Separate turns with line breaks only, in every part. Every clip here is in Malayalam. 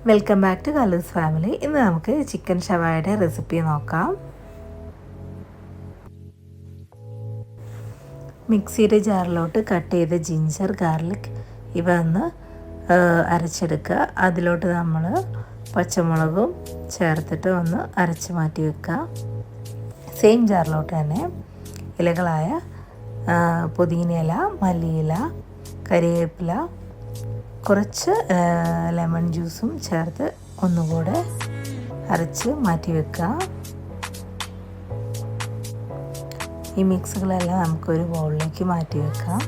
വെൽക്കം ബാക്ക് ടു കലൂസ് ഫാമിലി. ഇന്ന് നമുക്ക് ചിക്കൻ ഷവായുടെ റെസിപ്പി നോക്കാം. മിക്സിയുടെ ജാറിലോട്ട് കട്ട് ചെയ്ത ജിഞ്ചർ, ഗാർലിക് ഇവ ഒന്ന് അരച്ചെടുക്കുക. അതിലോട്ട് നമ്മൾ പച്ചമുളകും ചേർത്തിട്ട് ഒന്ന് അരച്ച് മാറ്റി വെക്കുക. സെയിം ജാറിലോട്ട് തന്നെ ഇലകളായ പുതിനയില, മല്ലിയില, കരിവേപ്പില, കുറച്ച് ലെമൺ ജ്യൂസും ചേർത്ത് ഒന്നുകൂടെ അരച്ച് മാറ്റി വെക്കുക. ഈ മിക്സുകളെല്ലാം നമുക്കൊരു ബൗളിലേക്ക് മാറ്റി വെക്കാം.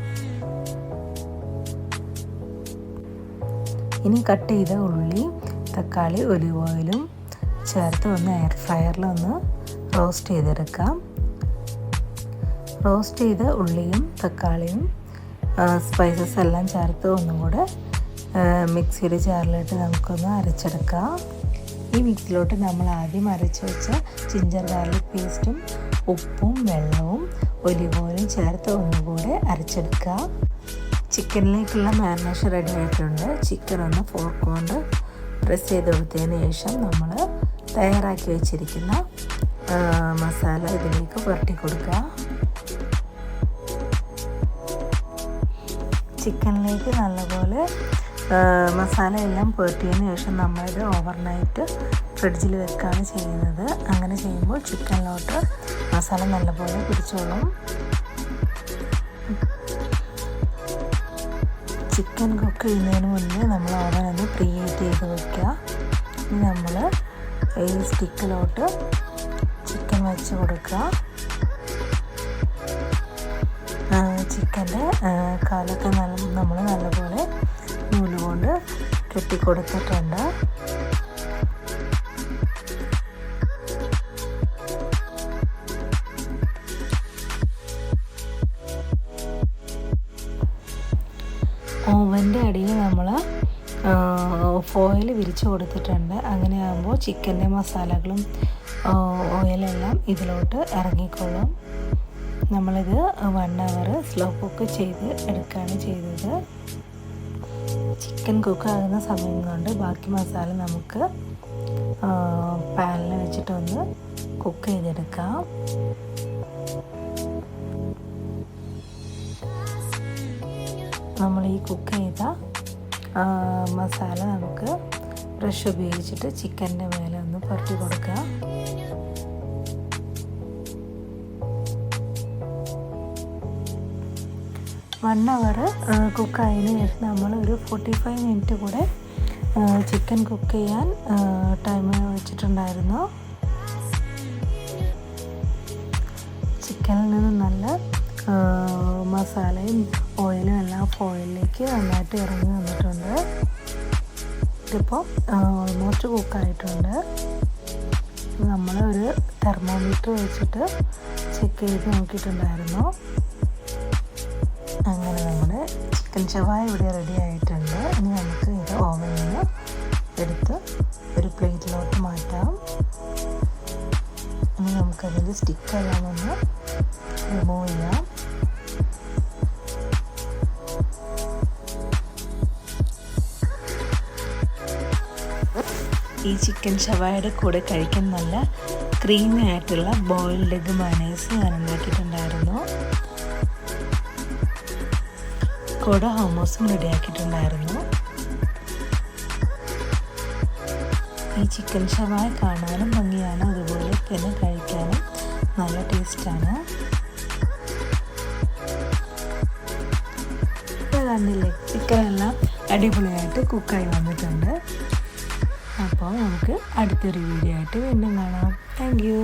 ഇനി കട്ട് ചെയ്ത ഉള്ളി, തക്കാളി, ഒലിവ് ഓയിലും ചേർത്ത് ഒന്ന് എയർ ഫ്രയറിൽ ഒന്ന് റോസ്റ്റ് ചെയ്തെടുക്കാം. റോസ്റ്റ് ചെയ്ത ഉള്ളിയും തക്കാളിയും സ്പൈസസ് എല്ലാം ചേർത്ത് ഒന്നും കൂടെ മിക്സിയുടെ ജാറിലിട്ട് നമുക്കൊന്ന് അരച്ചെടുക്കാം. ഈ മിക്സിലോട്ട് നമ്മൾ ആദ്യം അരച്ച് വെച്ച ജിഞ്ചർ ഗാർലിക് പേസ്റ്റും ഉപ്പും വെള്ളവും ഒലിവ് ഓയിലും ചേർത്ത് ഒന്നുകൂടെ അരച്ചെടുക്കുക. ചിക്കനിലേക്കുള്ള മാരിനേഷൻ റെഡി ആയിട്ടുണ്ട്. ചിക്കൻ ഒന്ന് ഫോർക്ക് കൊണ്ട് പ്രസ് ചെയ്ത് കൊടുത്തതിന് ശേഷം നമ്മൾ തയ്യാറാക്കി വെച്ചിരിക്കുന്ന മസാല ഇതിലേക്ക് പുരട്ടി കൊടുക്കുക. ചിക്കനിലേക്ക് നല്ലപോലെ മസാല എല്ലാം പുരട്ടിയതിന് ശേഷം നമ്മളിത് ഓവർനൈറ്റ് ഫ്രിഡ്ജിൽ വെക്കുകയാണ് ചെയ്യുന്നത്. അങ്ങനെ ചെയ്യുമ്പോൾ ചിക്കനിലോട്ട് മസാല നല്ലപോലെ പിടിച്ചോളും. ചിക്കൻ കുക്ക് ചെയ്യുന്നതിന് മുന്നേ നമ്മൾ ഓവൻ ഒന്ന് പ്രീ ഹീറ്റ് ചെയ്ത് വയ്ക്കുക. ഇനി നമ്മൾ ഈ സ്റ്റിക്കിലോട്ട് ചിക്കൻ വെച്ച് കൊടുക്കുക. ചിക്കൻ്റെ കാലൊക്കെ നമ്മൾ നല്ലപോലെ നൂല് കൊണ്ട് കെട്ടിക്കൊടുത്തിട്ടുണ്ട്. ഓവൻ്റെ അടിയിൽ നമ്മൾ ഫോയിൽ വിരിച്ച് കൊടുത്തിട്ടുണ്ട്. അങ്ങനെയാകുമ്പോൾ ചിക്കൻ്റെ മസാലകളും ഓയിലെല്ലാം ഇതിലോട്ട് ഇറങ്ങിക്കൊള്ളും. നമ്മളിത് 1 hour സ്ലോ കുക്ക് ചെയ്ത് എടുക്കുകയാണ് ചെയ്തത്. ചിക്കൻ കുക്കാകുന്ന സമയം കൊണ്ട് ബാക്കി മസാല നമുക്ക് പാനിൽ വെച്ചിട്ടൊന്ന് കുക്ക് ചെയ്തെടുക്കാം. നമ്മൾ ഈ കുക്ക് ചെയ്ത മസാല നമുക്ക് ബ്രഷ് ഉപയോഗിച്ചിട്ട് ചിക്കൻ്റെ മേലെ ഒന്ന് പുരട്ടി കൊടുക്കുക. വൺ അവർ കുക്കായതിനു ശേഷം നമ്മൾ ഒരു 45 മിനിറ്റ് കൂടെ ചിക്കൻ കുക്ക് ചെയ്യാൻ ടൈം വെച്ചിട്ടുണ്ടായിരുന്നു. ചിക്കനിൽ നിന്ന് നല്ല മസാലയും ഓയിലും എല്ലാം ഫോയിലിലേക്ക് നന്നായിട്ട് ഇറങ്ങി വന്നിട്ടുണ്ട്. ഇതിപ്പോൾ ഓൾമോസ്റ്റ് കുക്കായിട്ടുണ്ട്. നമ്മൾ ഒരു തെർമോമീറ്റർ വെച്ചിട്ട് ചെക്ക് ചെയ്ത് നോക്കിയിട്ടുണ്ടായിരുന്നു. അങ്ങനെ നമ്മുടെ ചിക്കൻ ഷവായ ഇവിടെ റെഡി ആയിട്ടുണ്ട്. ഇനി നമുക്ക് ഇത് ഓവനിൽ നിന്ന് എടുത്ത് ഒരു പ്ലേറ്റിലോട്ട് മാറ്റാം. ഇനി നമുക്കതിൻ്റെ സ്റ്റിക്കെല്ലാം ഒന്ന് റിമൂവ് ചെയ്യാം. ഈ ചിക്കൻ ഷവായയുടെ കൂടെ കഴിക്കാൻ നല്ല ക്രീമി ആയിട്ടുള്ള ബോയിൽഡ് എഗ് മയോണൈസ് ഞാൻ ഉണ്ടാക്കിയിട്ടുണ്ടായിരുന്നു. കൂടെ ഹമോസും റെഡിയാക്കിയിട്ടുണ്ടായിരുന്നു. ഈ ചിക്കൻ ഷവായ കാണാനും ഭംഗിയാണ്, അതുപോലെ തന്നെ കഴിക്കാനും നല്ല ടേസ്റ്റാണ്. ഇപ്പോൾ കണ്ടില്ലേ, ചിക്കനെല്ലാം അടിപൊളിയായിട്ട് കുക്കായി വന്നിട്ടുണ്ട്. അപ്പോൾ നമുക്ക് അടുത്തൊരു വീഡിയോ ആയിട്ട് വീണ്ടും കാണാം. Thank you.